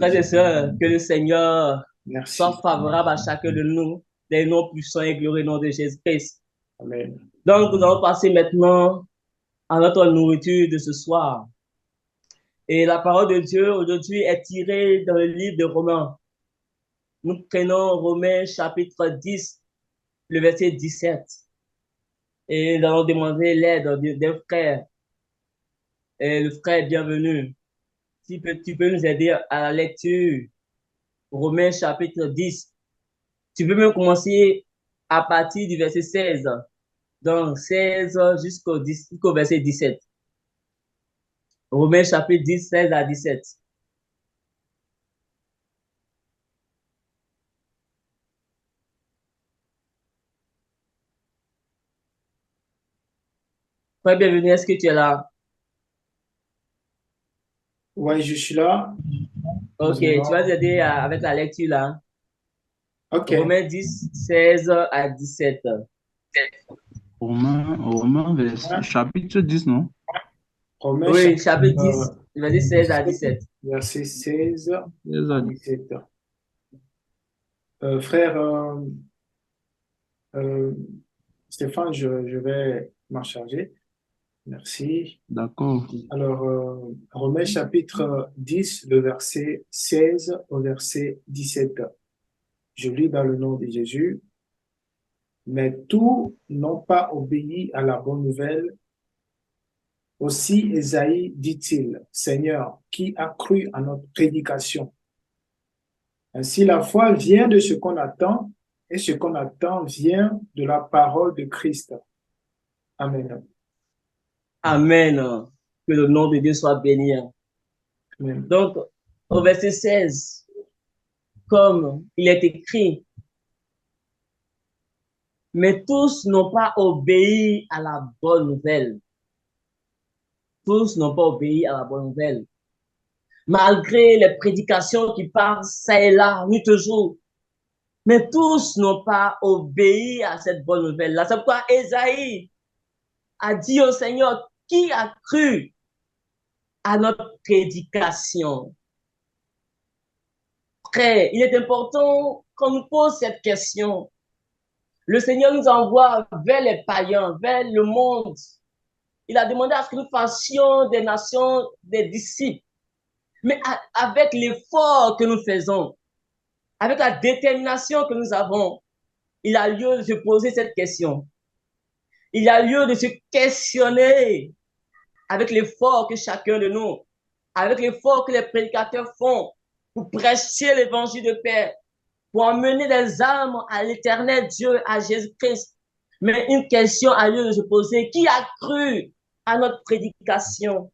Frères et sœurs, que le Seigneur soit Merci. favorable à chacun de nous, des noms puissants et glorieux nom de Jésus-Christ. Amen. Donc, nous allons passer maintenant à notre nourriture de ce soir. Et la parole de Dieu aujourd'hui est tirée dans le livre de Romains. Nous prenons Romains chapitre 10, le verset 17. Et nous allons demander l'aide d'un frère. Et le frère est bienvenu. Si tu peux nous aider à la lecture. Romains chapitre 10. Tu peux même commencer à partir du verset 16. Donc 16 jusqu'au verset 17. Romains chapitre 10, 16 à 17. Frère, bienvenue, est-ce que tu es là? Ouais, je suis là. Ok, Nous tu vas nous allons. aider avec la lecture là. OK. Romains 10, 16 à 17. Hein? Chapitre 10, non? Romains Oui, chapitre chapitre 10, verset 16 à 17, 17. verset 16 16 à à 17. Frère euh, Stéphane, je vais m'en charger. Merci. D'accord. Alors, Romains chapitre 10, le verset 16 au verset 17. Je lis dans le nom de Jésus. Mais tous n'ont pas obéi à la bonne nouvelle. Aussi Ésaïe dit-il, Seigneur, qui a cru à notre prédication? Ainsi, la foi vient de ce qu'on attend, et ce qu'on attend vient de la parole de Christ. Amen. Amen. Que le nom de Dieu soit béni. Amen. Donc, au verset 16, comme il est écrit, mais tous n'ont pas obéi à la bonne nouvelle. Tous n'ont pas obéi à la bonne nouvelle. Malgré les prédications qui parlent ça et là, nuit et jour, mais tous n'ont pas obéi à cette bonne nouvelle-là. C'est pourquoi Ésaïe a dit au Seigneur, qui a cru à notre prédication? Frère, il est important qu'on nous pose cette question. Le Seigneur nous envoie vers les païens, vers le monde. Il a demandé à ce que nous fassions des nations, des disciples. Mais avec l'effort que nous faisons, avec la détermination que nous avons, il a lieu de se poser cette question. Il a lieu de se questionner avec l'effort que chacun de nous, avec l'effort que les prédicateurs font pour prêcher l'évangile de paix, pour emmener des âmes à l'éternel Dieu, à Jésus-Christ. Mais une question a lieu de se poser. Qui a cru à notre prédication?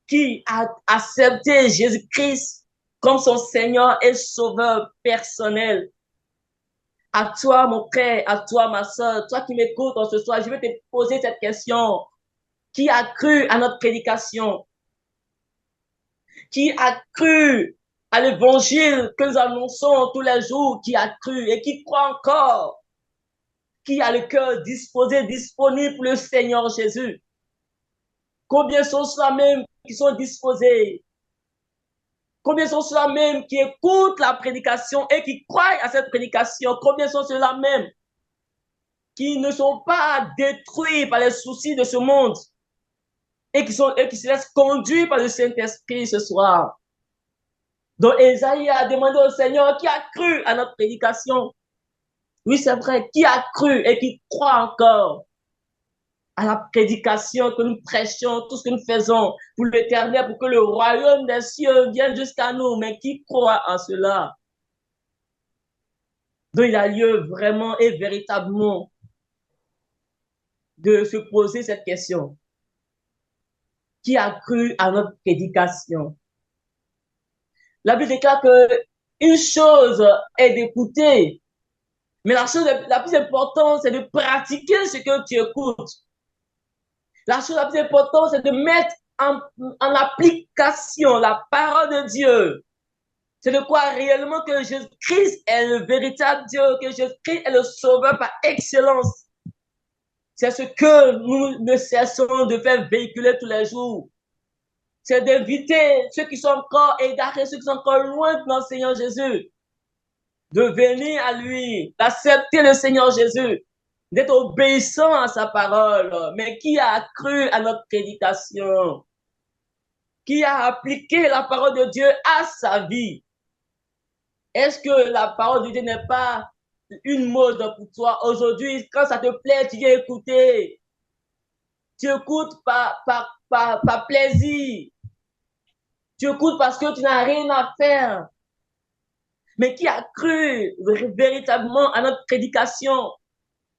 Qui a accepté Jésus-Christ comme son Seigneur et Sauveur personnel? À toi, mon frère, à toi, ma soeur, toi qui m'écoutes ce soir, je vais te poser cette question. Qui a cru à notre prédication? Qui a cru à l'évangile que nous annonçons tous les jours? Qui a cru et qui croit encore? Qui a le cœur disposé, disponible pour le Seigneur Jésus? Combien sont ceux-là même qui sont disposés? Combien sont ceux-là même qui écoutent la prédication et qui croient à cette prédication? Combien sont ceux-là même qui ne sont pas détruits par les soucis de ce monde et qui se laissent conduire par le Saint-Esprit ce soir? Donc, Esaïe a demandé au Seigneur qui a cru à notre prédication. Oui, c'est vrai, qui a cru et qui croit encore à la prédication que nous prêchons, tout ce que nous faisons pour l'éternel, pour que le royaume des cieux vienne jusqu'à nous, mais qui croit en cela? Donc, il a lieu vraiment et véritablement de se poser cette question. Qui a cru à notre prédication? La Bible déclare que une chose est d'écouter, mais la chose la plus importante, c'est de pratiquer ce que tu écoutes. La chose la plus importante, c'est de mettre en application la parole de Dieu. C'est de quoi réellement que Jésus-Christ est le véritable Dieu, que Jésus-Christ est le sauveur par excellence. C'est ce que nous ne cessons de faire véhiculer tous les jours. c'est d'inviter ceux qui sont encore égarés, ceux qui sont encore loin de notre Seigneur Jésus, de venir à lui, d'accepter le Seigneur Jésus, d'être obéissant à sa parole, mais qui a cru à notre prédication, qui a appliqué la parole de Dieu à sa vie. Est-ce que la parole de Dieu n'est pas une mode pour toi aujourd'hui? Quand ça te plaît, tu viens écouter. Tu écoutes par plaisir. Tu écoutes parce que tu n'as rien à faire. Mais qui a cru véritablement à notre prédication,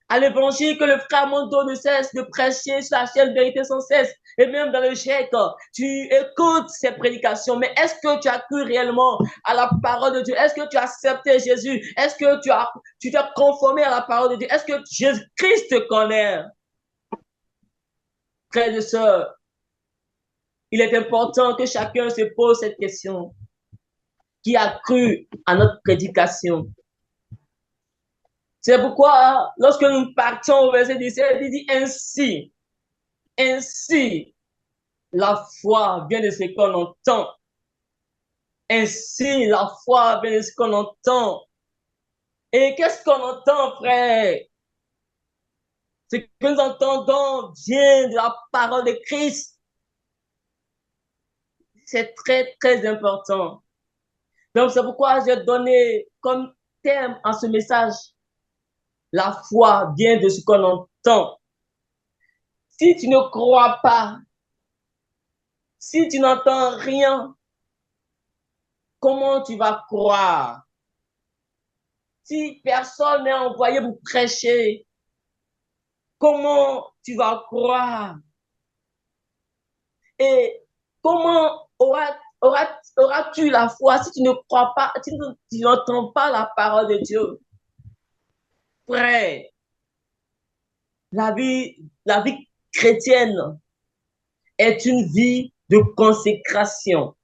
à l'évangile que le frère Mondo ne cesse de prêcher sur la chaîne Vérité sans cesse, et même dans le GEC, tu écoutes ces prédications, mais est-ce que tu as cru réellement à la parole de Dieu? Est-ce que tu as accepté Jésus? Est-ce que tu t'es conformé à la parole de Dieu? Est-ce que Jésus-Christ te connaît? Frères et sœurs, il est important que chacun se pose cette question. Qui a cru à notre prédication? C'est pourquoi, lorsque nous partons au verset 17, il dit ainsi, la foi vient de ce qu'on entend. Ainsi, la foi vient de ce qu'on entend. Et qu'est-ce qu'on entend, frère? Ce que nous entendons vient de la parole de Christ. C'est très, très important. Donc, c'est pourquoi j'ai donné comme thème à ce message, la foi vient de ce qu'on entend. Si tu ne crois pas, si tu n'entends rien, comment tu vas croire? Si personne n'est envoyé pour prêcher, comment tu vas croire? Et comment auras-tu la foi si tu ne crois pas, si tu n'entends pas la parole de Dieu? Frère, la vie chrétienne est une vie de consécration.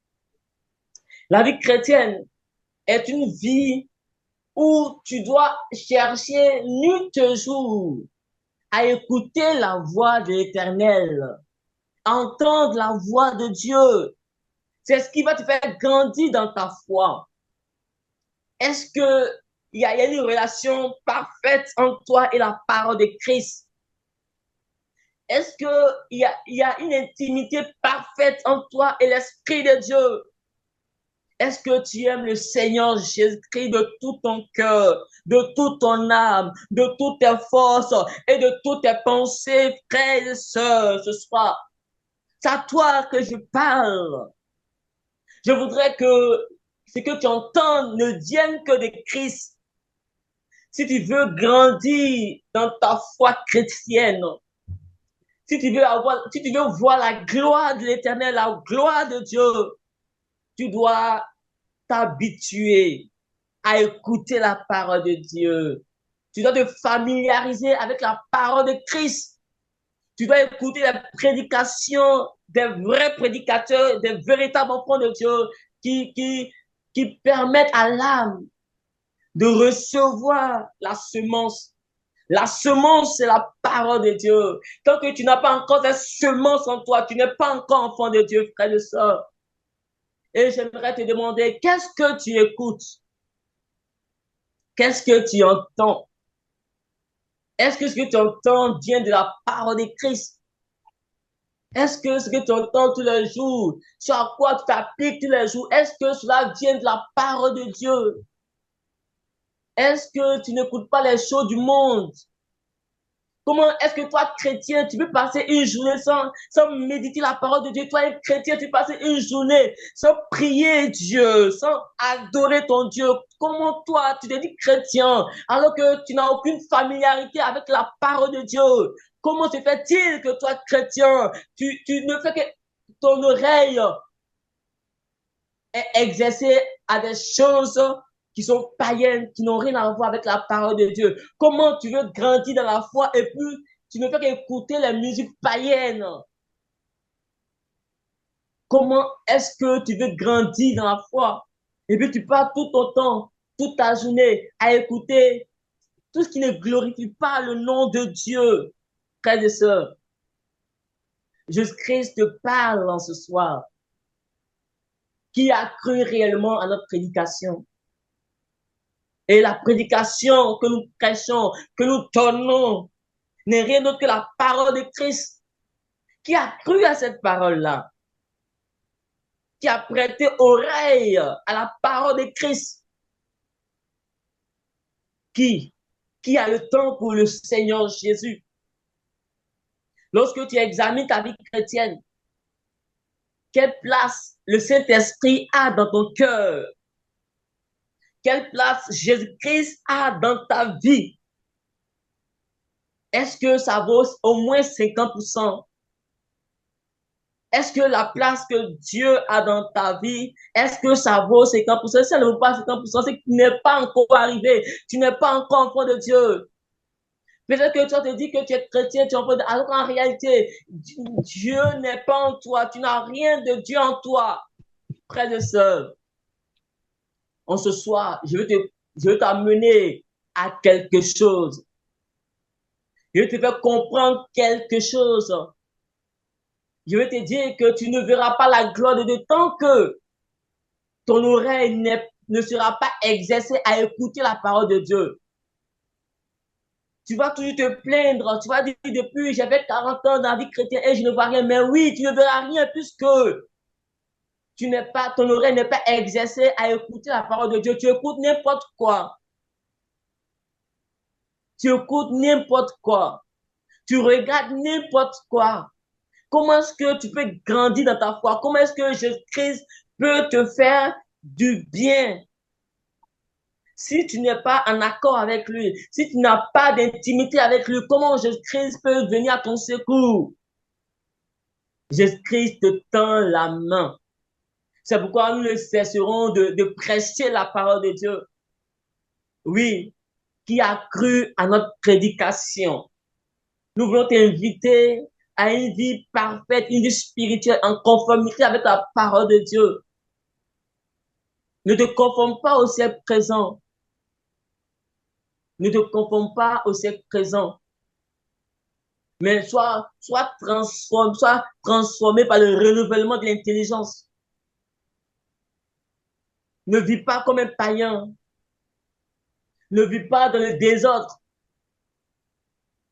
La vie chrétienne est une vie où tu dois chercher nuit et jour à écouter la voix de l'Éternel, entendre la voix de Dieu. C'est ce qui va te faire grandir dans ta foi. Est-ce qu'il y a une relation parfaite entre toi et la parole de Christ? Est-ce qu'il y a une intimité parfaite entre toi et l'Esprit de Dieu? Est-ce que tu aimes le Seigneur Jésus-Christ de tout ton cœur, de toute ton âme, de toutes tes forces et de toutes tes pensées, frères et sœurs, ce soir? C'est à toi que je parle. Je voudrais que ce que tu entends ne vienne que de Christ. Si tu veux grandir dans ta foi chrétienne, si tu veux voir la gloire de l'Éternel, la gloire de Dieu, tu dois t'habituer à écouter la parole de Dieu. Tu dois te familiariser avec la parole de Christ. Tu dois écouter les prédications des vrais prédicateurs, des véritables enfants de Dieu qui permettent à l'âme de recevoir la semence. La semence, c'est la parole de Dieu. Tant que tu n'as pas encore cette semence en toi, tu n'es pas encore enfant de Dieu, frère et sœur. Et j'aimerais te demander, qu'est-ce que tu écoutes? Qu'est-ce que tu entends? Est-ce que ce que tu entends vient de la parole de Christ? Est-ce que ce que tu entends tous les jours, sur quoi tu t'appliques tous les jours, est-ce que cela vient de la parole de Dieu? Est-ce que tu n'écoutes pas les choses du monde? Comment est-ce que toi, chrétien, tu peux passer une journée sans méditer la parole de Dieu? Toi, un chrétien, tu peux passer une journée sans prier Dieu, sans adorer ton Dieu. Comment toi, tu te dis chrétien alors que tu n'as aucune familiarité avec la parole de Dieu? Comment se fait-il que toi, chrétien, tu ne fais que ton oreille est exercée à des choses qui sont païennes, qui n'ont rien à voir avec la parole de Dieu? Comment tu veux grandir dans la foi et puis tu ne fais qu'écouter les musiques païennes? Comment est-ce que tu veux grandir dans la foi et puis tu passes tout ton temps, toute ta journée à écouter tout ce qui ne glorifie pas le nom de Dieu? Frères et sœurs, Jésus-Christ te parle en ce soir. qui a cru réellement à notre prédication. Et la prédication que nous prêchons, que nous donnons, n'est rien d'autre que la parole de Christ. Qui a cru à cette parole-là? Qui a prêté oreille à la parole de Christ? Qui a le temps pour le Seigneur Jésus? Lorsque tu examines ta vie chrétienne, quelle place le Saint-Esprit a dans ton cœur? Quelle place Jésus-Christ a dans ta vie? Est-ce que ça vaut au moins 50%? Est-ce que la place que Dieu a dans ta vie, est-ce que ça vaut 50%? Si ça ne vaut pas 50%, c'est que tu n'es pas encore arrivé. Tu n'es pas encore enfant de Dieu. Peut-être que tu te dis que tu es chrétien, tu es enfant de... Alors qu'en réalité, Dieu n'est pas en toi. Tu n'as rien de Dieu en toi. Frères et sœurs, en ce soir, je veux t'amener à quelque chose. Je vais te faire comprendre quelque chose. Je vais te dire que tu ne verras pas la gloire de Dieu tant que ton oreille ne sera pas exercée à écouter la parole de Dieu. Tu vas toujours te plaindre, tu vas dire depuis j'avais 40 ans dans la vie chrétienne et je ne vois rien. Mais oui, tu ne verras rien puisque ton oreille n'est pas exercée à écouter la parole de Dieu. Tu écoutes n'importe quoi. Tu écoutes n'importe quoi. Tu regardes n'importe quoi. Comment est-ce que tu peux grandir dans ta foi? Comment est-ce que Jésus-Christ peut te faire du bien? Si tu n'es pas en accord avec lui, si tu n'as pas d'intimité avec lui, comment Jésus-Christ peut venir à ton secours? Jésus-Christ te tend la main. C'est pourquoi nous ne cesserons de prêcher la parole de Dieu. Oui, qui a cru à notre prédication. Nous voulons t'inviter à une vie parfaite, une vie spirituelle en conformité avec la parole de Dieu. Ne te conforme pas au siècle présent. Ne te conforme pas au siècle présent. Mais sois transformé par le renouvellement de l'intelligence. Ne vis pas comme un païen. Ne vis pas dans le désordre.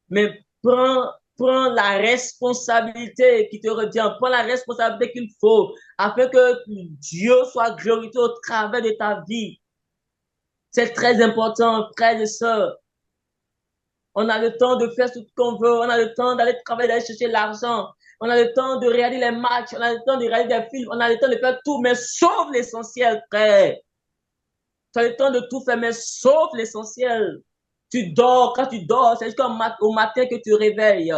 Mais prends la responsabilité qui te revient. Prends la responsabilité qu'il faut afin que Dieu soit glorifié au travers de ta vie. C'est très important, frères et sœurs. On a le temps de faire ce qu'on veut. On a le temps d'aller travailler, d'aller chercher l'argent. On a le temps de regarder les matchs. On a le temps de regarder des films. On a le temps de faire tout, mais sauf l'essentiel, frère. Tu as le temps de tout faire, mais sauf l'essentiel. Tu dors. Quand tu dors, c'est jusqu'au matin que tu réveilles.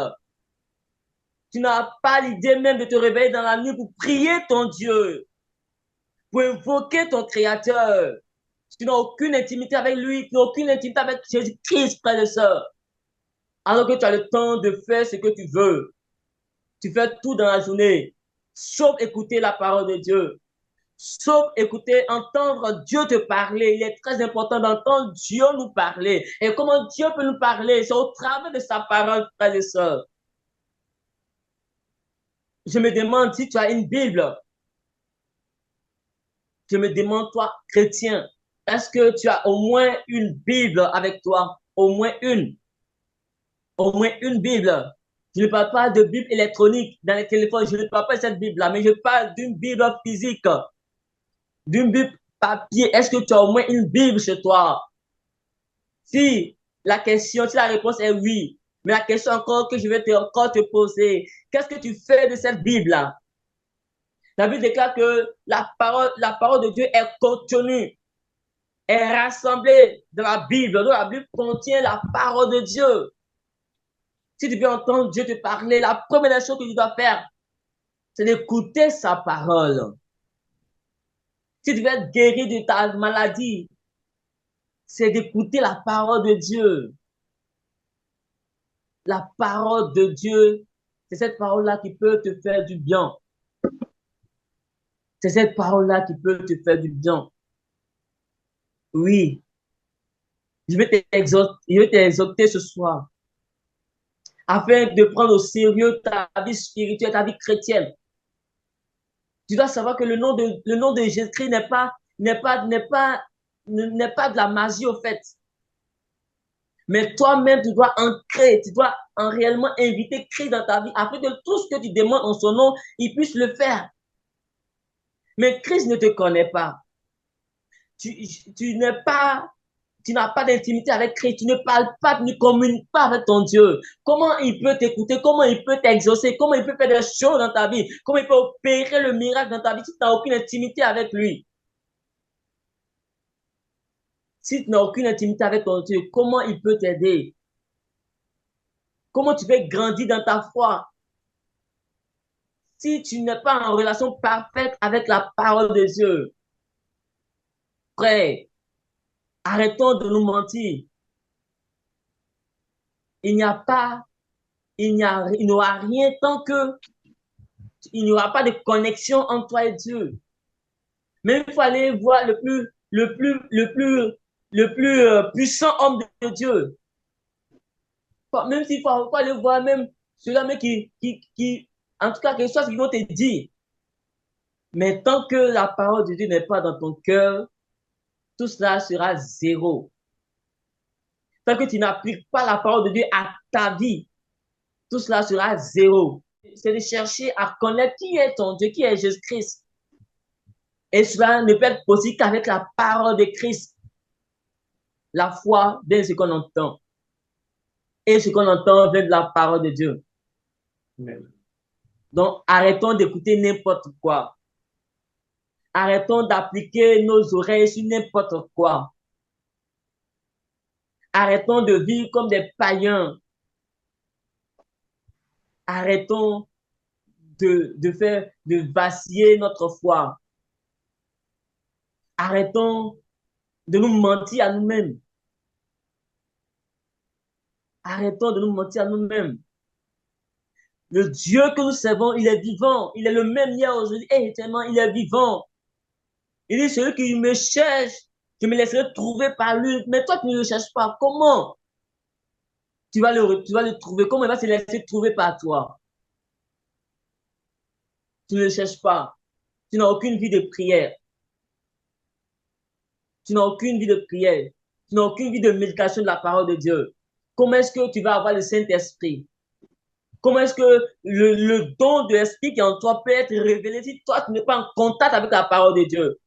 Tu n'as pas l'idée même de te réveiller dans la nuit pour prier ton Dieu, pour invoquer ton Créateur. Tu n'as aucune intimité avec lui, tu n'as aucune intimité avec Jésus-Christ, frère et sœur. Alors que tu as le temps de faire ce que tu veux. Tu fais tout dans la journée, sauf écouter la parole de Dieu. Sauf écouter, entendre Dieu te parler. Il est très important d'entendre Dieu nous parler. Et comment Dieu peut nous parler? C'est au travers de sa parole, frères et sœurs. Je me demande si tu as une Bible. Je me demande, toi, chrétien, est-ce que tu as au moins une Bible avec toi? Au moins une. Au moins une Bible. Je ne parle pas de Bible électronique dans les téléphones. Je ne parle pas de cette Bible-là, mais je parle d'une Bible physique, d'une Bible papier. Est-ce que tu as au moins une Bible chez toi? Si la réponse est oui, mais la question encore que je vais encore te poser, qu'est-ce que tu fais de cette Bible-là? La Bible déclare que la parole de Dieu est contenue, est rassemblée dans la Bible. Donc la Bible contient la parole de Dieu. Si tu veux entendre Dieu te parler, la première chose que tu dois faire, c'est d'écouter sa parole. Si tu veux être guéri de ta maladie, c'est d'écouter la parole de Dieu. La parole de Dieu, c'est cette parole-là qui peut te faire du bien. C'est cette parole-là qui peut te faire du bien. Oui. Je vais t'exhorter ce soir afin de prendre au sérieux ta vie spirituelle, ta vie chrétienne. Tu dois savoir que le nom de Jésus-Christ n'est pas de la magie au fait. Mais toi-même, tu dois ancrer, tu dois en réellement inviter Christ dans ta vie afin que tout ce que tu demandes en son nom, il puisse le faire. Mais Christ ne te connaît pas. Tu, tu n'es pas, tu n'as pas d'intimité avec Christ, tu ne parles pas, tu ne communiques pas avec ton Dieu. Comment il peut t'écouter? Comment il peut t'exaucer? Comment il peut faire des choses dans ta vie? Comment il peut opérer le miracle dans ta vie si tu n'as aucune intimité avec lui? Si tu n'as aucune intimité avec ton Dieu, comment il peut t'aider? Comment tu peux grandir dans ta foi si tu n'es pas en relation parfaite avec la parole de Dieu? Frère, arrêtons de nous mentir. Il n'y a pas, il n'y aura rien tant que il n'y aura pas de connexion entre toi et Dieu. Mais il faut aller voir le plus puissant homme de Dieu. Même s'il faut aller voir même ceux-là même en tout cas, quelque chose qu'ils vont te dire. Mais tant que la parole de Dieu n'est pas dans ton cœur, tout cela sera zéro. Tant que tu n'appliques pas la parole de Dieu à ta vie, tout cela sera zéro. C'est de chercher à connaître qui est ton Dieu, qui est Jésus-Christ. Et cela ne peut être possible qu'avec la parole de Christ. La foi vient de ce qu'on entend. Et ce qu'on entend vient de la parole de Dieu. Amen. Donc, arrêtons d'écouter n'importe quoi. Arrêtons d'appliquer nos oreilles sur n'importe quoi. Arrêtons de vivre comme des païens. Arrêtons de vaciller notre foi. Arrêtons de nous mentir à nous-mêmes. Arrêtons de nous mentir à nous-mêmes. Le Dieu que nous servons, il est vivant. Il est le même hier, aujourd'hui et éternellement. Il est vivant. Il dit, celui qui me cherche, je me laisserai trouver par lui. Mais toi, tu ne le cherches pas. Comment tu vas le trouver? Comment il va se laisser trouver par toi? Tu ne le cherches pas. Tu n'as aucune vie de prière. Tu n'as aucune vie de prière. Tu n'as aucune vie de méditation de la parole de Dieu. Comment est-ce que tu vas avoir le Saint-Esprit? Comment est-ce que le don de l'Esprit qui est en toi peut être révélé si toi, tu n'es pas en contact avec la parole de Dieu?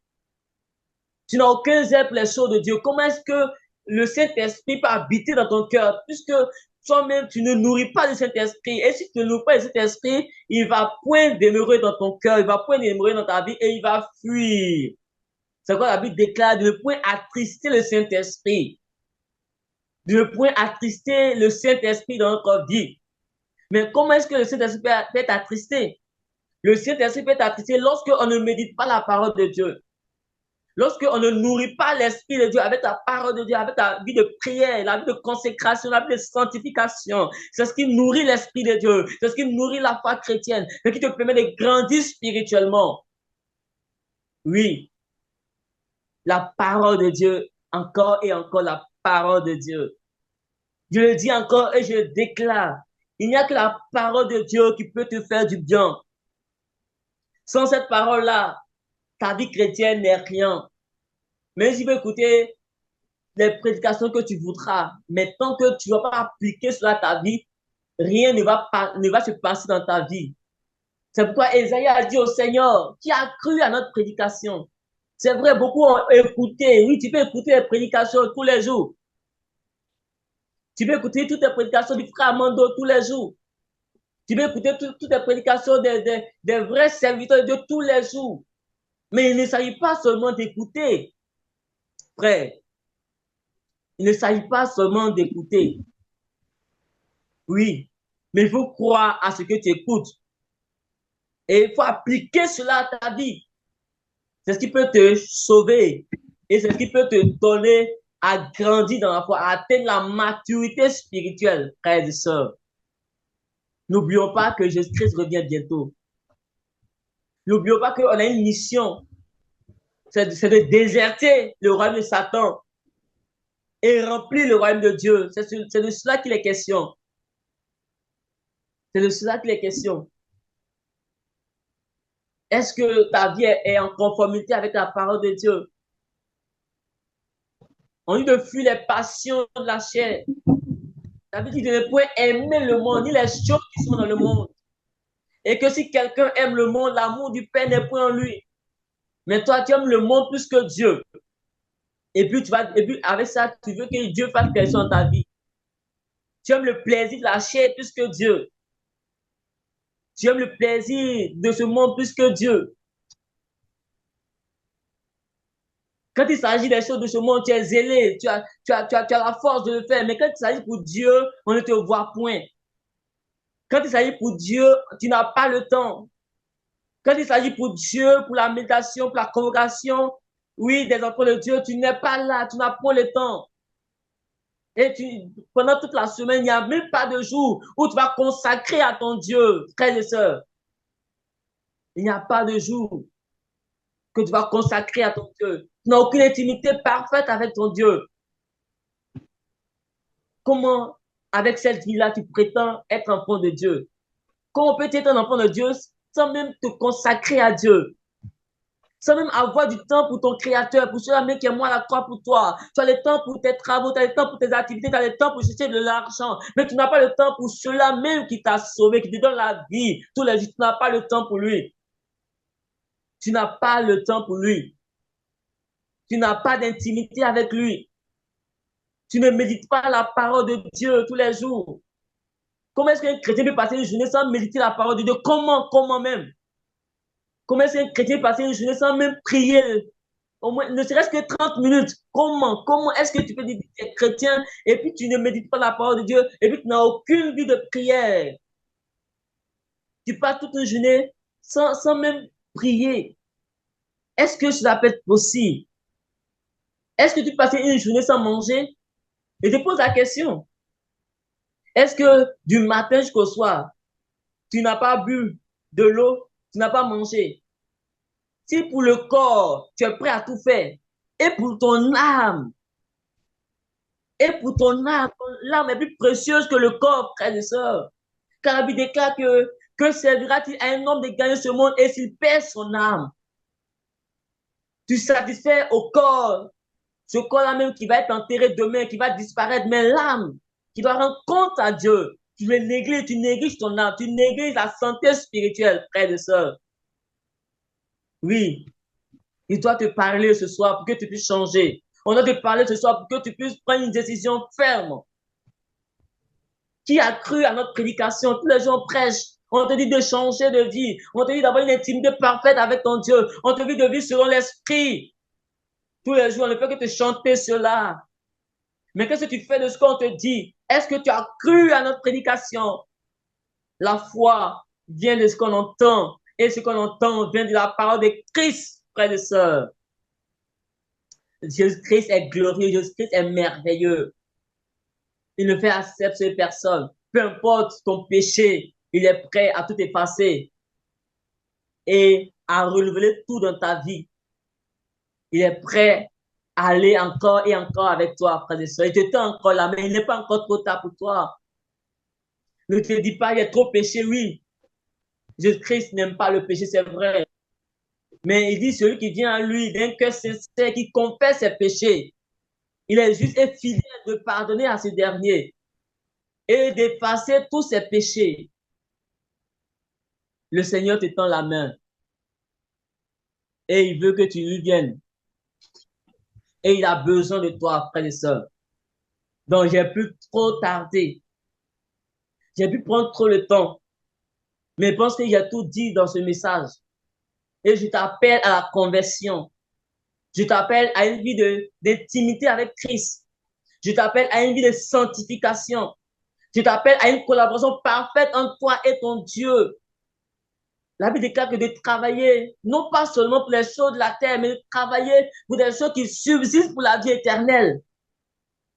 Tu n'as aucun zèle pour les choses de Dieu. Comment est-ce que le Saint-Esprit peut habiter dans ton cœur puisque toi-même, tu ne nourris pas le Saint-Esprit? Et si tu ne nourris pas le Saint-Esprit, il va point demeurer dans ton cœur, il va point demeurer dans ta vie et il va fuir. C'est quoi la Bible déclare de ne point attrister le Saint-Esprit. De ne point attrister le Saint-Esprit dans notre vie. Mais comment est-ce que le Saint-Esprit peut être attristé? Le Saint-Esprit peut être attristé lorsqu'on ne médite pas la parole de Dieu. Lorsqu'on ne nourrit pas l'Esprit de Dieu avec la parole de Dieu, avec la vie de prière, la vie de consécration, la vie de sanctification. C'est ce qui nourrit l'Esprit de Dieu. C'est ce qui nourrit la foi chrétienne. Ce qui te permet de grandir spirituellement. Oui, la parole de Dieu, encore et encore la parole de Dieu. Je le dis encore et je le déclare. Il n'y a que la parole de Dieu qui peut te faire du bien. Sans cette parole-là, ta vie chrétienne n'est rien. Mais si tu veux écouter les prédications que tu voudras, mais tant que tu ne vas pas appliquer cela à ta vie, rien ne va se passer dans ta vie. C'est pourquoi Esaïe a dit au Seigneur, qui a cru à notre prédication. C'est vrai, beaucoup ont écouté. Oui, tu peux écouter les prédications tous les jours. Tu peux écouter toutes les prédications du frère Amando tous les jours. Tu peux écouter toutes les prédications des vrais serviteurs de tous les jours. Mais il ne s'agit pas seulement d'écouter, frère. Il ne s'agit pas seulement d'écouter. Oui, mais il faut croire à ce que tu écoutes. Et il faut appliquer cela à ta vie. C'est ce qui peut te sauver. Et c'est ce qui peut te donner à grandir dans la foi, à atteindre la maturité spirituelle, frères et sœurs. N'oublions pas que Jésus-Christ revient bientôt. N'oublions pas qu'on a une mission. C'est de déserter le royaume de Satan et remplir le royaume de Dieu. C'est de cela qu'il est question. C'est de cela qu'il est question. Est-ce que ta vie est en conformité avec la parole de Dieu? On dit de fuir les passions de la chair. Ça veut dire de ne point aimer le monde, ni les choses qui sont dans le monde. Et que si quelqu'un aime le monde, l'amour du Père n'est point en lui. Mais toi, tu aimes le monde plus que Dieu. Et puis avec ça, tu veux que Dieu fasse quelque chose dans ta vie. Tu aimes le plaisir de la chair plus que Dieu. Tu aimes le plaisir de ce monde plus que Dieu. Quand il s'agit des choses de ce monde, tu es zélé, tu as la force de le faire. Mais quand il s'agit pour Dieu, on ne te voit point. Quand il s'agit pour Dieu, tu n'as pas le temps. Quand il s'agit pour Dieu, pour la méditation, pour la convocation, oui, des enfants de Dieu, tu n'es pas là, tu n'as pas le temps. Et pendant toute la semaine, il n'y a même pas de jour où tu vas consacrer à ton Dieu, frères et sœurs. Il n'y a pas de jour que tu vas consacrer à ton Dieu. Tu n'as aucune intimité parfaite avec ton Dieu. Comment, avec cette vie-là, tu prétends être enfant de Dieu? Comment peut-tu être un enfant de Dieu sans même te consacrer à Dieu? Sans même avoir du temps pour ton Créateur, pour cela même qui est moi la croix pour toi. Tu as le temps pour tes travaux, tu as le temps pour tes activités, tu as le temps pour chercher de l'argent, mais tu n'as pas le temps pour cela même qui t'a sauvé, qui te donne la vie tous les jours. Tu n'as pas le temps pour lui. Tu n'as pas le temps pour lui. Tu n'as pas d'intimité avec lui. Tu ne médites pas la parole de Dieu tous les jours. Comment est-ce qu'un chrétien peut passer une journée sans méditer la parole de Dieu? Comment même? Comment est-ce qu'un chrétien peut passer une journée sans même prier? Au moins, ne serait-ce que 30 minutes. Comment est-ce que tu peux dire que tu es chrétien et puis tu ne médites pas la parole de Dieu et puis tu n'as aucune vie de prière? Tu passes toute une journée sans même prier. Est-ce que cela peut être possible? Est-ce que tu passes une journée sans manger? Et je te pose la question. Est-ce que du matin jusqu'au soir, tu n'as pas bu de l'eau, tu n'as pas mangé? Si pour le corps, tu es prêt à tout faire, et pour ton âme, l'âme est plus précieuse que le corps, frères et sœurs. Car la Bible déclare que servira-t-il à un homme de gagner ce monde et s'il perd son âme? Tu satisfais au corps, ce corps-là même qui va être enterré demain, qui va disparaître, mais l'âme qui doit rendre compte à Dieu, tu le négliges, tu négliges ton âme, tu négliges la santé spirituelle, frères et sœurs. Oui, il doit te parler ce soir pour que tu puisses changer. On doit te parler ce soir pour que tu puisses prendre une décision ferme. Qui a cru à notre prédication? Tous les jours on prêche. On te dit de changer de vie. On te dit d'avoir une intimité parfaite avec ton Dieu. On te dit de vivre selon l'esprit. Tous les jours, on ne peut que te chanter cela. Mais qu'est-ce que tu fais de ce qu'on te dit? Est-ce que tu as cru à notre prédication? La foi vient de ce qu'on entend. Et ce qu'on entend vient de la parole de Christ, frères et sœurs. Jésus-Christ est glorieux. Jésus-Christ est merveilleux. Il ne fait accepter personne. Peu importe ton péché, il est prêt à tout effacer et à relever tout dans ta vie. Il est prêt à aller encore et encore avec toi, frère et soeur. Il te tend encore la main. Il n'est pas encore trop tard pour toi. Ne te dis pas, il est trop péché, oui. Jésus-Christ n'aime pas le péché, c'est vrai. Mais il dit, celui qui vient à lui d'un cœur sincère, qui confesse ses péchés, il est juste et fidèle de pardonner à ce dernier et d'effacer tous ses péchés. Le Seigneur te tend la main et il veut que tu lui viennes. Et il a besoin de toi, frère et sœur. Donc, j'ai pu trop tarder. J'ai pu prendre trop le temps. Mais je pense qu'il y a tout dit dans ce message. Et je t'appelle à la conversion. Je t'appelle à une vie d'intimité avec Christ. Je t'appelle à une vie de sanctification. Je t'appelle à une collaboration parfaite entre toi et ton Dieu. La Bible déclare que de travailler, non pas seulement pour les choses de la terre, mais de travailler pour des choses qui subsistent pour la vie éternelle.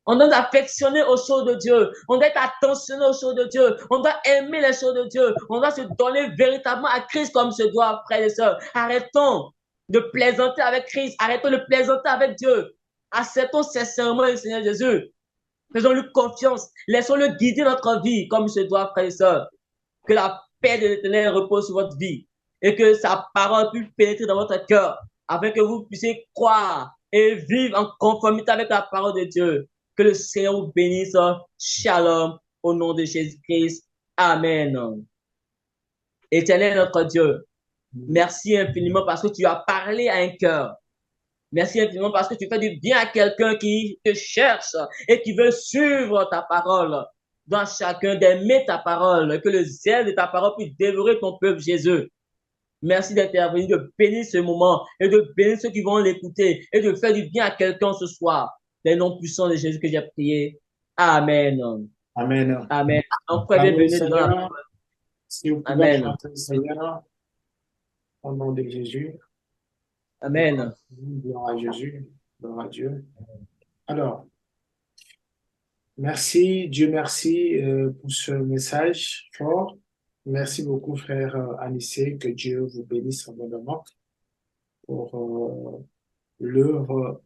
On doit affectionner aux choses de Dieu. On doit être attentionné aux choses de Dieu. On doit aimer les choses de Dieu. On doit se donner véritablement à Christ comme se doit, frères et sœurs. Arrêtons de plaisanter avec Christ. Arrêtons de plaisanter avec Dieu. Acceptons sincèrement le Seigneur Jésus. Faisons-lui confiance. Laissons-le guider notre vie comme se doit, frères et sœurs. Que la paix de l'Éternel repose sur votre vie. et que sa parole puisse pénétrer dans votre cœur afin que vous puissiez croire et vivre en conformité avec la parole de Dieu. Que le Seigneur vous bénisse. Shalom au nom de Jésus-Christ. Amen. Éternel notre Dieu, merci infiniment parce que tu as parlé à un cœur. Merci infiniment parce que tu fais du bien à quelqu'un qui te cherche et qui veut suivre ta parole. Dans chacun d'aimer ta parole, que le zèle de ta parole puisse dévorer ton peuple Jésus. Merci d'intervenir, de bénir ce moment et de bénir ceux qui vont l'écouter et de faire du bien à quelqu'un ce soir. Dans le nom puissant de Jésus que j'ai prié. Amen. Amen. Amen. Donc, frère, Amen, bienvenue dans la Seigneur. parole. Si vous pouvez Amen. chanter, Seigneur, au nom de Jésus. Amen. Gloire à Jésus. Gloire à Dieu. Alors, merci, Dieu merci pour ce message fort. Merci beaucoup, frère Anissé, que Dieu vous bénisse abondamment pour l'œuvre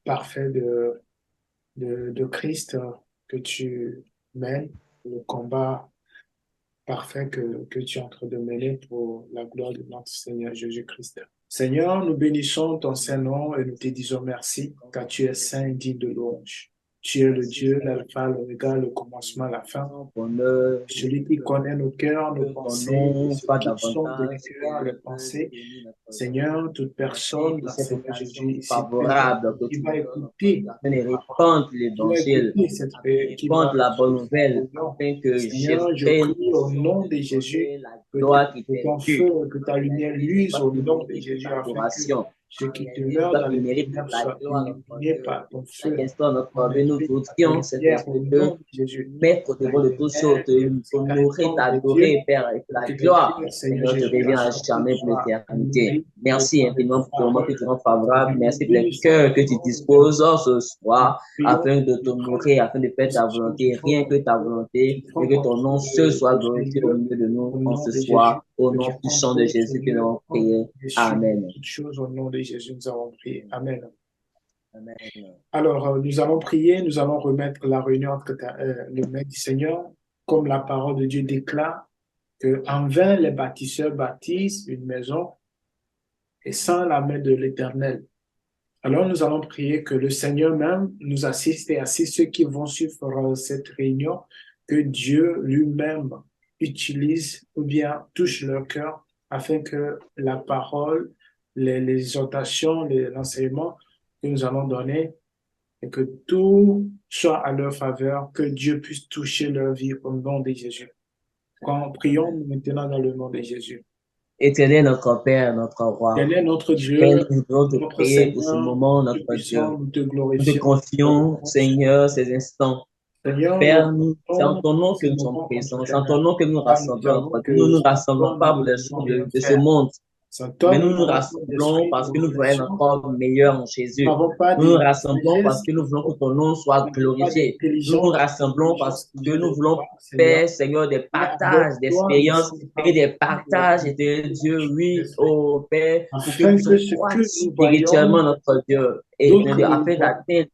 parfaite de Christ que tu mènes, le combat parfait que tu es en train de mener pour la gloire de notre Seigneur Jésus-Christ. Seigneur, nous bénissons ton Saint-Nom et nous te disons merci, car tu es saint et digne de louange. Tu es le Dieu, l'alpha, l'oméga, le commencement, la fin. Celui qui connaît nos cœurs, nos pensées, ceux qui sont des cœurs, les pensées. Seigneur, toute personne, Seigneur Jésus, ici favorable qui va écouter, répandre l'évangile, répandre la bonne nouvelle, afin que Seigneur, je prie au nom de Jésus que ton feu, que ta lumière luise au nom de Jésus, afin que ceux qui demeurent dans les ténèbres soient illuminés par ton feu. Nous vous disons, c'est de mettre devant de toutes choses, de t'honorer, t'adorer, Père, et que la gloire, Seigneur, te revient à jamais pour l'éternité. Merci infiniment pour ton moment que tu rends favorable. Merci pour les cœurs que tu disposes ce soir afin de t'honorer, afin de faire ta volonté, rien que ta volonté, et que ton nom seul soit glorifié au milieu de nous en ce soir. Au nom puissant de Jésus que nous avons prié. Amen. Toutes choses au nom de Jésus, nous avons prié. Amen. Amen. Alors, nous allons prier, nous allons remettre la réunion entre le maître du Seigneur, comme la parole de Dieu déclare que en vain les bâtisseurs bâtissent une maison et sans la main de l'Éternel. Alors, nous allons prier que le Seigneur même nous assiste et assiste ceux qui vont suivre cette réunion, que Dieu lui-même utilise ou bien touche leur cœur afin que la parole, les exhortations, l'enseignement que nous allons donner et que tout soit à leur faveur, que Dieu puisse toucher leur vie au nom de Jésus. Prions maintenant dans le nom de Jésus. Éternel notre Père, notre Roi. Quel est notre Dieu, nous voulons te notre prier pour ce Seigneur, moment, notre Dieu. nous te Nous te glorifions. confions, Seigneur, ces instants. Seigneur, Père, c'est en ton nom que nous sommes présents, c'est en ton nom que nous rassemblons. Nous ne nous rassemblons pas pour les choses de ce monde, mais nous nous rassemblons parce que nous voulons être encore meilleurs en Jésus. Nous nous rassemblons parce que nous voulons que ton nom soit glorifié. Nous nous rassemblons parce que nous voulons faire, Seigneur, des partages d'expériences et des partages de Dieu, oui, au Père, pour que nous puissions croître spirituellement notre Dieu et afin d'atteindre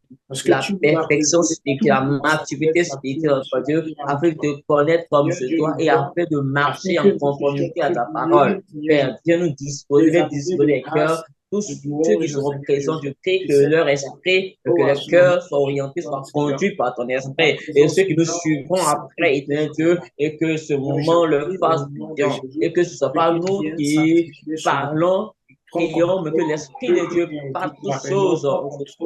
la perfection spirituelle, la maturité spirituelle, notre Dieu, afin de te connaître comme je dois et afin de marcher en conformité à ta parole. Père, viens nous disposer les cœurs, tous ceux qui seront présents, je prie que leur esprit, que leur cœur soit orienté, soit conduit par ton esprit, et ceux qui nous suivront après, éternel Dieu, et que ce moment leur fasse bien, et que ce ne soit pas nous qui parlons, prions, mais que l'Esprit de Dieu parle toutes choses aujourd'hui.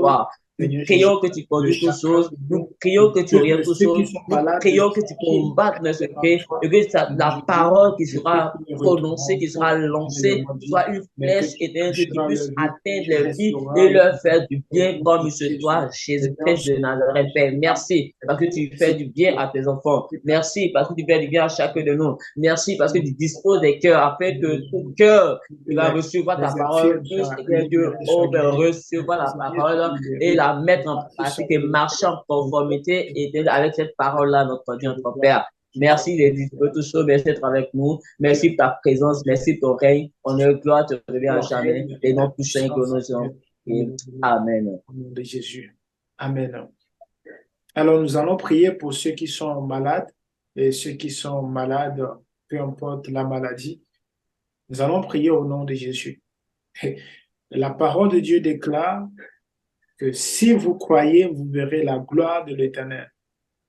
Nous prions que tu conduis toutes choses, nous prions que tu orientes toutes choses, nous prions que tu combattes nos secrets et que la parole qui sera prononcée, qui sera lancée, soit une flèche éternelle qui puisse atteindre les vies et leur faire du bien comme il se doit, Jésus-Christ de Nazareth. Père, merci parce que tu fais du bien à tes enfants. Merci parce que tu fais du bien à chacun de nous. Merci parce que tu disposes des cœurs afin que tout cœur qui va recevoir ta parole puisse, Dieu, recevoir la parole et la mettre en pratique et marcher en conformité et avec cette parole-là, notre Dieu, notre Père. Merci de disposer tout ça, merci d'être avec nous. Merci pour ta présence, merci pour ton règne. On est gloire te revient à jamais. Et non tout saint que nous sommes. Amen. Au nom de Jésus. Amen. Alors, nous allons prier pour ceux qui sont malades et ceux qui sont malades, peu importe la maladie. Nous allons prier au nom de Jésus. Et la parole de Dieu déclare que si vous croyez, vous verrez la gloire de l'Éternel.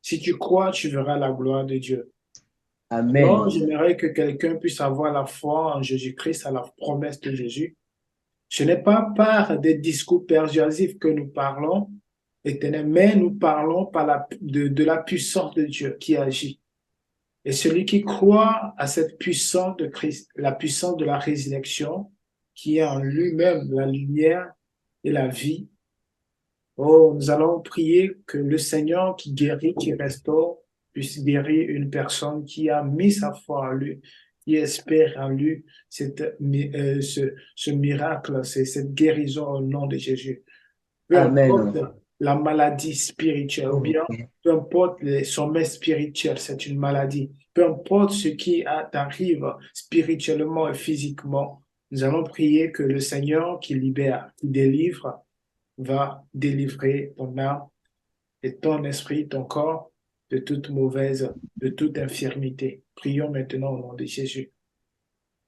Si tu crois, tu verras la gloire de Dieu. Alors, Amen. j'aimerais que quelqu'un puisse avoir la foi en Jésus-Christ, à la promesse de Jésus. Ce n'est pas par des discours persuasifs que nous parlons, Éternel, mais nous parlons par de la puissance de Dieu qui agit. Et celui qui croit à cette puissance de Christ, la puissance de la résurrection, qui est en lui-même la lumière et la vie, oh, nous allons prier que le Seigneur qui guérit, qui restaure, puisse guérir une personne qui a mis sa foi en lui, qui espère en lui ce miracle, cette guérison au nom de Jésus. Peu importe Amen. la maladie spirituelle ou bien Ok. peu importe les sommets spirituels, c'est une maladie. Peu importe ce qui t'arrive spirituellement et physiquement, nous allons prier que le Seigneur qui libère, qui délivre, va délivrer ton âme et ton esprit, ton corps de toute mauvaise, de toute infirmité. Prions maintenant au nom de Jésus.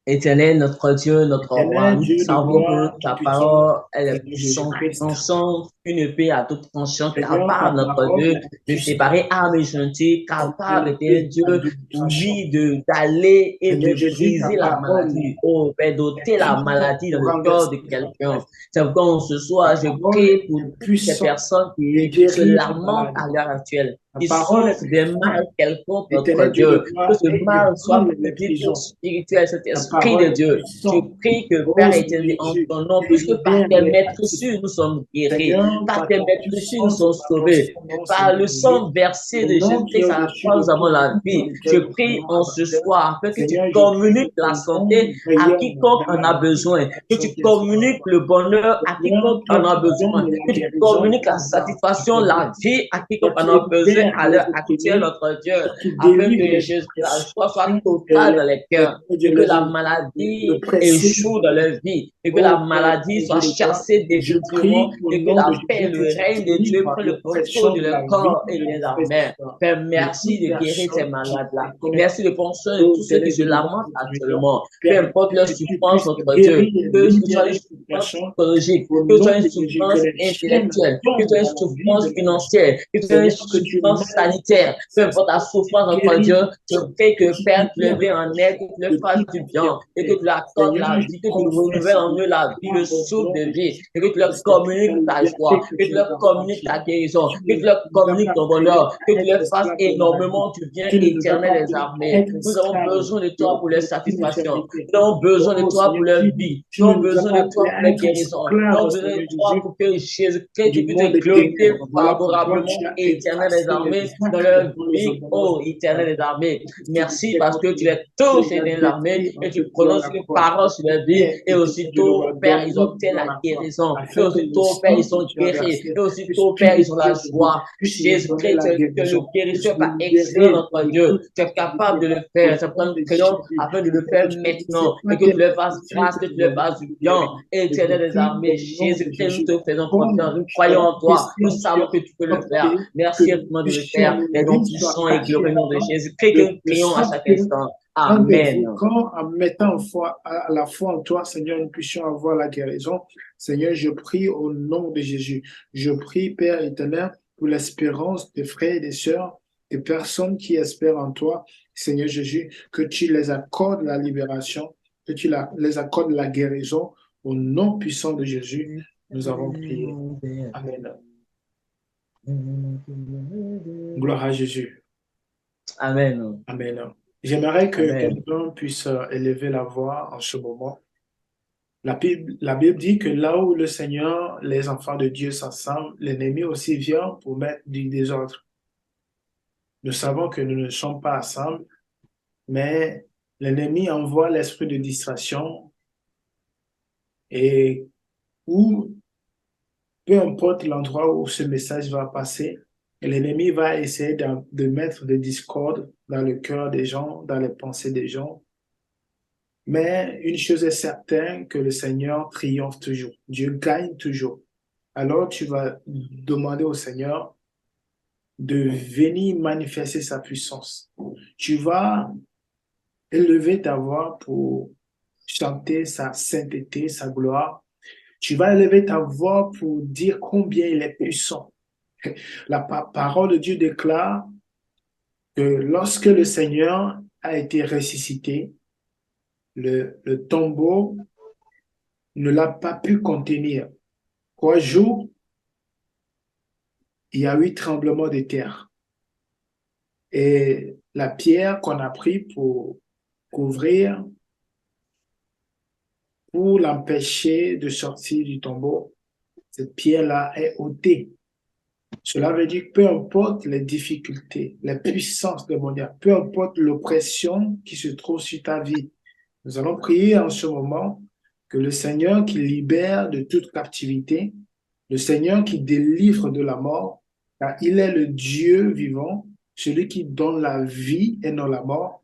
Éternel, notre Dieu, notre roi, Éternel nous Dieu de savons que gloire, ta tout-puissant, parole, elle est Seigneur puissante, Jésus-Christ, tranchante, une épée à toute tranchant, Seigneur, ta capable, notre parole Dieu, est de puissante séparer âme et gentil, comme capable, une éternel épée Dieu, à double tranchant. oui, d'aller et Seigneur de Jésus, ta briser la parole maladie, oh, Père, est d'ôter la puissante maladie dans pour le cœur de renverser les quelqu'un. forteresses. C'est pourquoi ce Ta soir, je parole prie pour est toutes ces puissante personnes et qui se guérit les lamentent malades. à l'heure actuelle, Ta qui parole est souffrent des mal puissante, quelconque, notre éternel Dieu de Dieu, que gloire, ce et mal soit ébranle les physique ou prisons. spirituel, cet Ta esprit de parole est Dieu. Je puissante. prie que Oh Père Seigneur éternel, en Jésus, ton nom, et puisque par libère tes les captifs. maîtressures nous sommes guéris, Seigneur, par par tes ta maîtressures nous puissance et sommes par ton sauvés, Saint-Nom, par Seigneur le Jésus, sang versé le de nom qui est Jésus-Christ à la au-dessus croix, de nous avons tout la nom sur vie. Je lequel nous prie pouvons en ce avoir terre. soir afin que tu Seigneur, je prie communiques que la ton nom santé à rayonne quiconque dans en la a vie de besoin, la que personne tu qui espère en communiques toi. le bonheur à Seigneur, quiconque en toi a qui besoin, donnes la que tu guérison communiques la aux âmes, satisfaction, la vie à toi quiconque en qui a besoin libères à les l'heure actuelle, opprimés, notre Dieu, toi qui afin délivres que les Jésus, la oppressés, joie soit totale dans les cœurs et que la les maladie oppressés. échoue dans leur vie et que la Oh Père, maladie soit Dieu de gloire, chassée je définitivement prie au et que nom de la paix, Jésus le que tu règne de Dieu délivres prenne le contrôle l'oppression de de leur la vie corps et de de nos leur frères et mère. sœurs, Père, de merci toute de guérir ces personne qui malades-là. est connectée Merci de prendre soin de au tous ceux qui se téléphone de lamentent notre maison. actuellement. Peu Père, importe leur que tu souffrance, puisses notre Dieu, guérir et que ce soit une libérer cette souffrance personne psychologique, au que ce nom soit une de Jésus, que souffrance les chaînes intellectuelle, que ce tombent soit une dans la vie souffrance de la personne. financière, que ce soit une Seigneur, que tu souffrance sanitaire, peu manifestes, importe la que tu souffrance, notre guéris Dieu, la je personne, prie que que tu Père, tu le libères viennes la en aide, personne que tu le de fasses toute du bien et que infirmité. tu lui accordes Seigneur, la je vie, que tu renouvelles confesse en eux la vie, le gloire au souffle nom de de vie et que tu leur Jésus-Christ, la communiques ta joie, liberté que que tu tu nous leur as communiques franchie. ta guérison, Tu que ne tu leur nous as communiques pas ton créés bonheur, à que tu être leur fasses esclaves de maladie. énormément du bien Tu ne nous as éternel pas des créés à armées. être Nous avons esclaves besoin de de toi pour leur aucune satisfaction. infirmité. Nous avons besoin de Oh toi Seigneur pour leur Jésus, vie. tu Nous ne avons nous as besoin pas de créés toi pour à leur être guérison. Nous esclaves, avons besoin de Seigneur toi Jésus, pour que Jésus-Christ du tu puisses monde glorifier ténèbres. Voilà pourquoi favorablement tu as éternel des effacé les armées dans actes leur dans les vie, ordonnances oh de éternel des l'État. armées. Tu Merci les as parce que tu condamnés, les tu touches, les as éternel des armées, détruits en et te tu tuant à prononces la une croix. parole sur leur vie. Père, Et éternel Dieu de aussitôt, gloire, Père, ils donne-nous obtiennent dans la la croix, guérison. Et afin que le aussitôt, Père, ils sang que sont tu as guéris. versé Et puisse aussitôt, Père, ils ont purifier la la vie, joie. puisse nous donner Jésus-Christ, la que le guérison, puisse guérisseur nous par excellent, libérer notre de Dieu. toute Tu es capable infirmité. de le Au faire. C'est pourquoi nom nous de prions Jésus, afin de le Père, faire tu as dit, c'est maintenant. pas Et que tes tu le fasses médecins grâce, que que tu tu le avais fasses du pour bien. guérir. Et je Éternel des prie au armées, nom de Jésus-Christ, nous Jésus, te faisons comme confiance. Nous tu as croyons en toi. Nous descendu savons que tu peux le faire. porter, que Merci nous infiniment de le puissions, faire. nos Les noms vies soient puissants et cachées glorieux à nom de toi, Jésus-Christ que nous de prions à sorte chaque que instant. en Amen. dévoquant, en mettant à la foi en toi, Seigneur, nous puissions avoir la guérison. Seigneur, je prie au nom de Jésus. Je prie, Père éternel, pour l'espérance des frères et des sœurs, des personnes qui espèrent en toi, Seigneur Jésus, que tu les accordes la libération, que tu les accordes la guérison. Au nom puissant de Jésus, nous avons prié. Amen. Gloire à Jésus. Amen. Amen. J'aimerais que Amen. quelqu'un puisse élever la voix en ce moment. La Bible dit que là où le Seigneur, les enfants de Dieu s'assemblent, l'ennemi aussi vient pour mettre du désordre. Nous savons que nous ne sommes pas ensemble, mais l'ennemi envoie l'esprit de distraction et où, peu importe l'endroit où ce message va passer, l'ennemi va essayer de mettre des discordes dans le cœur des gens, dans les pensées des gens. Mais une chose est certaine, que le Seigneur triomphe toujours. Dieu gagne toujours. Alors tu vas demander au Seigneur de venir manifester sa puissance. Tu vas élever ta voix pour chanter sa sainteté, sa gloire. Tu vas élever ta voix pour dire combien il est puissant. La parole de Dieu déclare que lorsque le Seigneur a été ressuscité, le tombeau ne l'a pas pu contenir. 3 jours, il y a eu tremblement de terre. Et la pierre qu'on a pris pour couvrir, pour l'empêcher de sortir du tombeau, cette pierre-là est ôtée. Cela veut dire que peu importe les difficultés, les puissances démoniaques, peu importe l'oppression qui se trouve sur ta vie, nous allons prier en ce moment que le Seigneur qui libère de toute captivité, le Seigneur qui délivre de la mort, car il est le Dieu vivant, celui qui donne la vie et non la mort,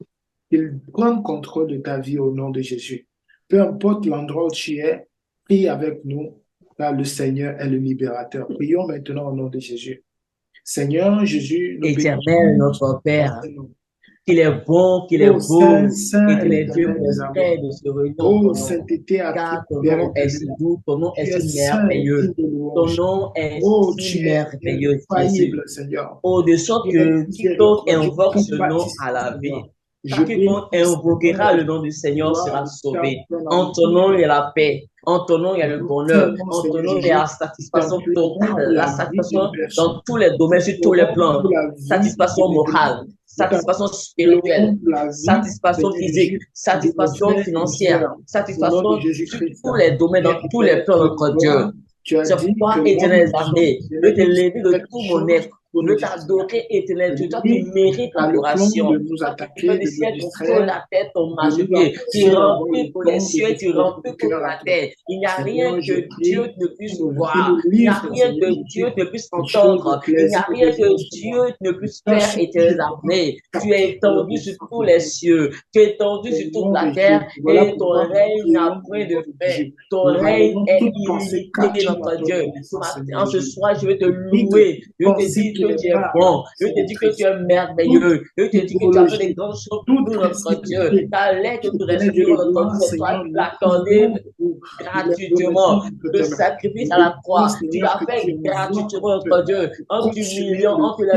il prend contrôle de ta vie au nom de Jésus. Peu importe l'endroit où tu es, prie avec nous, car le Seigneur est le libérateur. Prions maintenant au nom de Jésus. Seigneur Jésus, nous Éternel, notre Père, bénissons. qu'il est bon, qu'il est Ô beau, Saint, Saint et et qu'il est Dieu l'éternel des armées. près de se réunir en Ô ton nom. sainteté à Car ton Père nom est si éternel. doux, ton nom est Tu es si saint et merveilleux. digne de Ton louange. nom est Oh, si tu es merveilleux, Jésus. infaillible, Seigneur. Oh, de sorte Tu es que quiconque miséricordieux, invoque ce nom compatissant, à la vie, Seigneur. Je car quiconque bénis ce invoquera nom, le nom du Seigneur gloire, sera le sauvé. temps, En ton nom, il y a la paix. En ton nom, il y a le bonheur. Tellement, En ton Seigneur nom, il y a la Jésus, satisfaction t'en pour totale, la la vie satisfaction d'une personne. dans tous les domaines, sur tous les plans. Pour la vie Satisfaction de morale, satisfaction spirituelle, pour la vie, satisfaction Seigneur physique, Jésus, satisfaction de nos frères et financière, sœurs. Au nom de satisfaction sur Jésus-Christ, tous les domaines, dans tous les plans de notre Dieu. tu as C'est dit pourquoi, que éternel des l'homme armées, je veux t'élever de tout mon être. Je veux t'adorer, éternel Dieu. Toi qui mérites l'adoration. de nous Toi qui attaquer, fais de du nous ciel ton trône, distraire, la terre, ton de nous majesté. Tu empêcher d'avoir remplis le pour les temps de cieux, tu disposer remplis notre pour cœur à la toi. terre. Il n'y a rien Seigneur, je que prie Dieu ne puisse que voir. nous Il n'y a livre, rien Seigneur que Jésus, Dieu ne puisse des choses entendre. de Il n'y a plaisir rien que que nous Dieu ne puisse Car faire, ce qui éternel est armées. Tu es captif de étendu sur l'obéissance tous de les Dieu. cieux. Tu es étendu Au sur toute nom la de terre Jésus. Voilà et ton pourquoi nous règne n'a prions point au nom de de fin. Jésus. Ton Nous règne ramenons est toute pensée illimité, captive à notre ton Dieu. obéissance, Seigneur En ce Jésus. soir, je vais te Et de louer. Je vais te pensée dire qui que n'est tu es pas bon. Je vais te dire que tu créatrice. es Toute merveilleux. Je vais te dire que tu as fait des idéologie, grandes choses pour toute nous, notre Dieu. principauté Car l'air que qui nous venait de respirons, le notre voir, Dieu, c'est toi Seigneur, qui nous l'as accordé prions pour les gratuitement. remettons entre Le tes mains. sacrifice à Nous la prions, croix, tu Seigneur, l'as que tu fait envoies gratuitement, ton feu notre Dieu. En consumer t'humiliant, le en te ciel,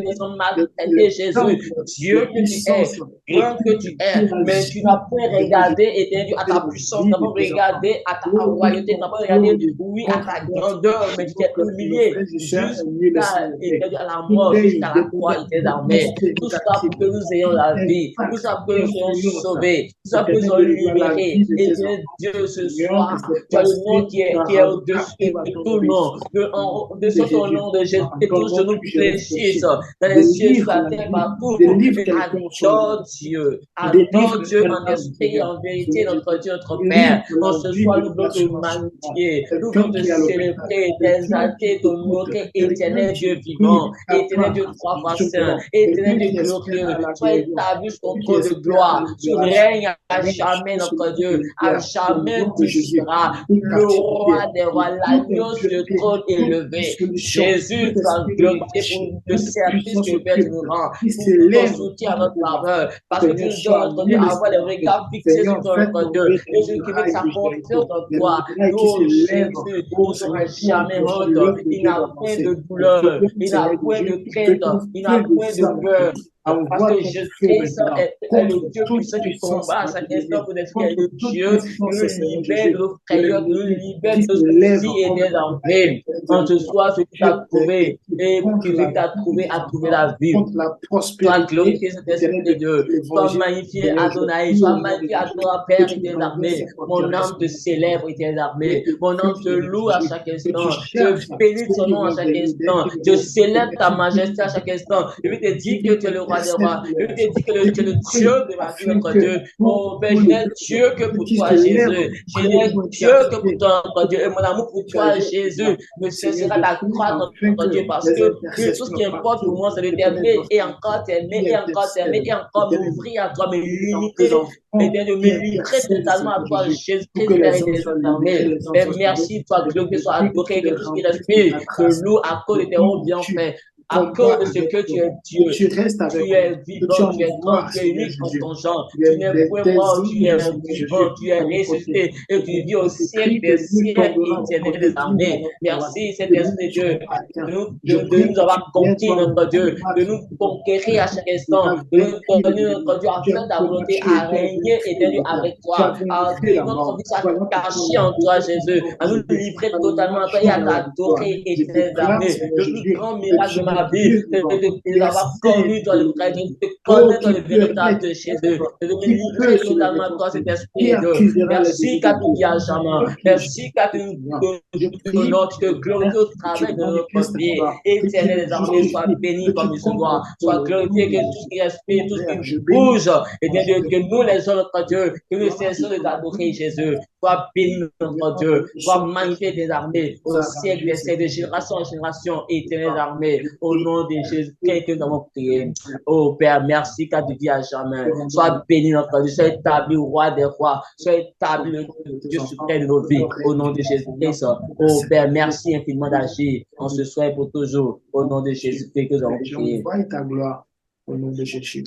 laissant les maltraiter Jésus. temples, les Dieu que tu es, puissances, et grand que tout tu es, qui mais tu agit n'as pas de moi, regardé, éternel, à de ta la puissance, tu vie n'as de pas tes enfants. regardé à ta Oh, nous royauté, tu n'as pas regardé, contrôle oui, à ta contre grandeur, mais tu t'es nos humilié frères et sœurs et mieux les jusqu'à célébrer. éternel, à la Tout mort, est jusqu'à la croix, démoniaque, éternel tout armé. esprit Tout ça négatif, pour que nous ayons tout la vie, tout impact, ça pour que nous soyons influence, sauvés, tout ça pour que nous éternel soyons de Dieu, la libérés. vie de tes Éternel enfants. Dieu, ce Seigneur, que soir, ces tu as le nom pensées qui est rendent au-dessus captives à de ton tout nom. obéissance. Au De nom de ce ton Jésus, nom de Jésus, que tous entendons genoux que je vais fléchissent pécher. dans les cieux, sur Délivre la la terre, vie, partout, délivre et quelqu'un sur le adore Dieu. délivre Adore Dieu en quelqu'un du esprit et Seigneur. en vérité, Seigneur notre Jésus, Dieu, notre délivre Père. En la ce vie soir, de nous voulons te l'assurance. magnifier, nous Quelqu'un voulons te qui est à l'hôpital, célébrer, quelqu'un t'exalter, qui te écoute, honorer, quelqu'un éternel qui Dieu prie, vivant, n'a éternel pas Dieu trois fois son saint, nom, quelqu'un éternel Dieu qui espère glorieux. à la Sois guérison, établi sur ton quelqu'un qui trône de espère à la gloire. Tu libération. règnes à Seigneur, jamais, je notre prie de Dieu. À libère au jamais nom de tu Jésus, seras toute le captivité, roi des rois, toute l'agneau sur le impureté, trône toute élevé. dissolution, Jésus, tout sois esprit de glorifié pour péché, le toute service puissance que Père tu occulte nous rends, qui pour tout ton s'élève soutien à contre notre tes enfants. faveur, parce que tu Seigneur, nous donnes, sois notre Dieu, nul et à avoir les célébré. regards fixés sur Seigneur, toi, fais notre Dieu. tomber les Et celui qui veut que murailles sa de confiance Jéricho, en les toi, murailles qui oh s'élèvent. Jésus, Oh il n'aura Seigneur, pour jamais empêcher honte, l'œuvre de il Dieu n'a point d'avancer. de Nous douleur, prions, il n'a Seigneur de point Dieu, de que crainte, ton il feu n'a point de descende. peur. Parce Envoie que ton feu Jésus maintenant est le contre Dieu toute puissant qui puissance combat à chaque instant babylonienne, pour des contre est le toute Dieu qui puissance, nous Seigneur libère de Jésus, nos de frayeurs, qui nous l'ennemi libère qui de nos se lève soucis et contre des ta vie ennuis. En ce éternellement. soir, celui qui t'a trouvé et Contre qui la t'a vie trouvé des a trouvé enfants, la vie. contre la Sois prospérité glorifié, Saint-Esprit éternelle de de Dieu. Sois l'évangile. magnifié, Seigneur, je Adonai. prie Sois au nom de magnifié, Jésus Adonai, que Père tu éternel renverses armé. ces Mon forteresses âme te célèbre, éternel et armé. te Mon âme te fuis, loue à Jésus, chaque que tu instant. Je cherches bénis ceux ton qui nom à vont chaque venir dès instant. qu'ils Je vont célèbre que ta tu majesté à bénisses chaque instant. Je vais te dire qui que tu es le roi des intercède rois. pour Je les vais gens, te dire ceux que tu es qui le Dieu prient de ma vie, afin notre que Dieu. Oh, Père, pour je le n'ai peuple, Dieu que ceux pour qui toi, se lèvent Jésus. pour Je prier n'ai pour Dieu que pour intercéder toi, notre Dieu. pour Et mon amour pour tu toi, agis pour Jésus, moi. ne Seigneur, cessera je prie d'accroître, afin notre que Dieu, parce les que oui, tout ce qui intercesseurs importe pour partout, moi, c'est de éternel t'aimer et prospérité, encore t'aimer qui et encore t'aimer intercèdent, et encore éternel, m'ouvrir à toi, me tes limiter et enfants de qui me livrer intercèdent, totalement à Seigneur toi, Jésus, pour que Jésus-Christ, Père les hommes soient libérés, éternel. les hommes Père, soient sauvés. merci, sois Seigneur, glorifié, je sois prie que adoré, tu que les tout ce qui renverses, tu les respire te écrases, loue à cause et de tes qui hauts tu bienfaits. à cause combats de ce avec que tu es toi, que Dieu. tu restes avec Tu moi, es que tu vivant, tu es grand, envoies, tu es Seigneur unique en Jésus. ton genre. Il y a Tu n'es point des mort, tu es hymnes, Seigneur Jésus, vivant, tu es à nos côtés. ressuscité et tu vis au On siècle t'écrit que des nul siècles tombera à nos éternels côtés, des nul à armées. notre droite, Merci, que nous Saint-Esprit ne de Dieu, serons pas atteints. de Je de prie nous que tu avoir viennes conquis, dans le notre Dieu, combat de qui nous est devant nous, conquérir à chaque tu instant, as de nous vaincu donner, l'ennemi. notre Dieu, Tu as afin d'avancer combattu à et tu as régner vaincu le éternel diable. avec Tu as toi, à vaincu vivre la notre mort. vie soit Voilà pourquoi cachée en aujourd'hui toi, nous Jésus, sommes à nous élevés. livrer Nous totalement à toi et marchons à dans la victoire. t'adorer, Je éternel des déclare, armées. Seigneur Le plus Jésus, grand que miracle de tu es ma vie, Dieu c'est vivant. de Tu es l'avoir Seigneur connu, toi, de le vrai Dieu, l'univers. de Oh, connaître qui le peut véritable être de Jésus, contre de me qui peut livrer se lever totalement à toi, contre cet nous? Qui esprit de Dieu. accusera les Merci élus de car tu Dieu? vis à jamais. Toi qui Merci car tu justifies, Seigneur. nous Je prie, honores, tu te glorifies Père, au que tu travers de notre manifestes ta vie. gloire, que tu Éternel nous des armées, sois justifies, que béni tu comme il se doit. combats pour Sois le nom glorifié de que tout ce Jésus. qui respire, Mon tout ce Père, qui je bénis bouge, et bien cette que nous gloire. les hommes, notre Dieu, que nous Gloire, cessons de t'adorer, gloire, Jésus. Sois béni, notre gloire, Dieu. Sois nous magnifié des armées nous au siècle arranger des cette siècles, de génération en génération, éternel des armées. je Au prie, nom de que Jésus-Christ que nous avons prié. Oh Père, merci car tu dis à jamais. Sois béni, notre Dieu. Sois établi, roi des rois. Sois établi, le Dieu suprême de nos vies. Au nom de Jésus-Christ. Oh Père, merci infiniment d'agir en ce soir et pour toujours. Au nom de Jésus-Christ que nous avons prié. j'envoie ta gloire au nom de Jésus.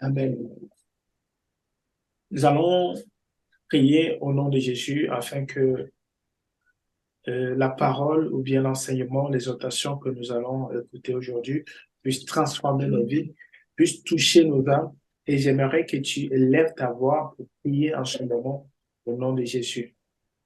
Amen. Nous allons prier au nom de Jésus afin que la parole ou bien l'enseignement, l'exhortation que nous allons écouter aujourd'hui puisse transformer nos vies, puisse toucher nos âmes. Et j'aimerais que tu élèves ta voix pour prier en ce moment au nom de Jésus.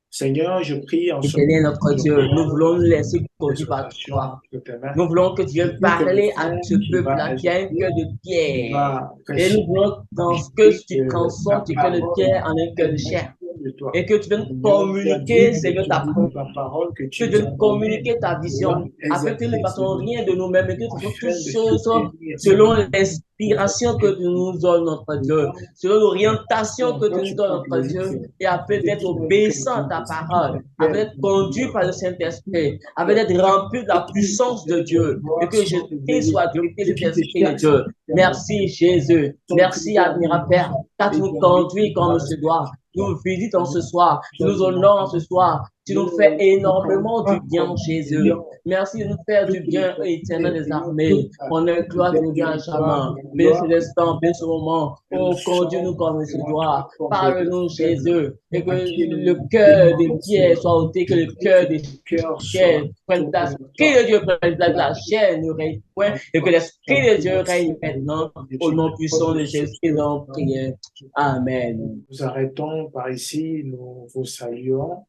Seigneur, je prie en ce Éternel moment, notre je Dieu, nous prends voulons nous laisser conduire par l'exhortation toi. entre tes mains. Nous voulons que tu Je viennes prie que le parler à frère ce qui va peuple-là qui a un exhorter, cœur de qui pierre. va Et nous prêcher, voulons je que prie tu que transformes la ce cœur de parole pierre en un cœur de chair. de toi. Et que tu viennes Seigneur, tu as dit communiquer, que Seigneur, tu ta dis ta parole, que que tu Dieu nous as nous donné communique ta l'homme vision, afin que nous ne exalté, fassons Seigneur, rien de nous-mêmes, mais que nous fassons toutes afin de choses soutenir, selon Seigneur, l'inspiration que tu nous donnes, notre Dieu, selon l'orientation que toi, tu nous tu donnes, prends notre plaisir, Dieu, Seigneur. et afin C'est d'être qui est fait obéissant à ta c'est qui parole, est afin fait d'être conduit par le Saint-Esprit, afin d'être rempli de la que puissance de ton Dieu, et gloire que soit Jésus-Christ révélée, soit glorifié, ce cet qui te Esprit de cherche, Dieu. Seigneur, Merci Jésus, sont merci criés à admirable Père, l'union car et tu nous ton vie conduis comme il va se rester doit. Tu nous visites en ce Seigneur, soir, tu nous honores ce soir, tu nous fais ne parlons énormément du pas bien, comme des Jésus. lions. Merci de nous faire du Toutes les bien, éternel pensées, des Seigneur, armées. On est gloire, tu nous viens à jamais. Bénis cet instant, bénis ce moment. que nous Oh, conduis-nous sommes comme il se devant toi doit. comme des Parle-nous, aveugles, Jésus. Et que à qui le nous cœur de demandons, pierre Seigneur. soit ôté, que Je le prie que cœur de mon cœur chair soit prenne tourné place. vers Que toi. le Dieu prenne place, Là, la chair ne règne point, et que ton l'Esprit de Dieu règne merci au maintenant. nom de Au Jésus. nom puissant de Jésus, nous avons prié. Amen. Nous arrêtons par ici, nous vous saluons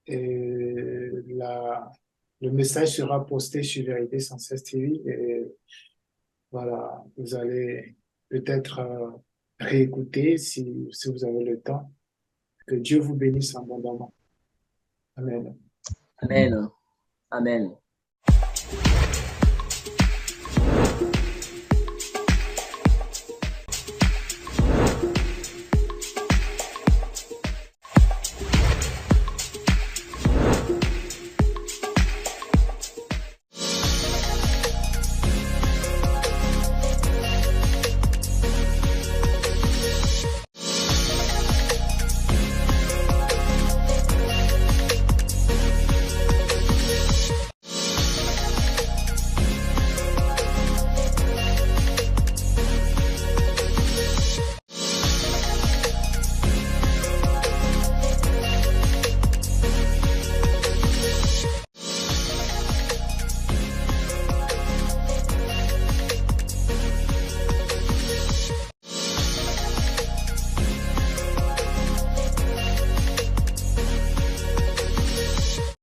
et le message sera posté sur Vérité sans cesse TV et voilà, vous allez peut-être réécouter si vous avez le temps. Que Dieu vous bénisse abondamment. Amen. Amen. Amen.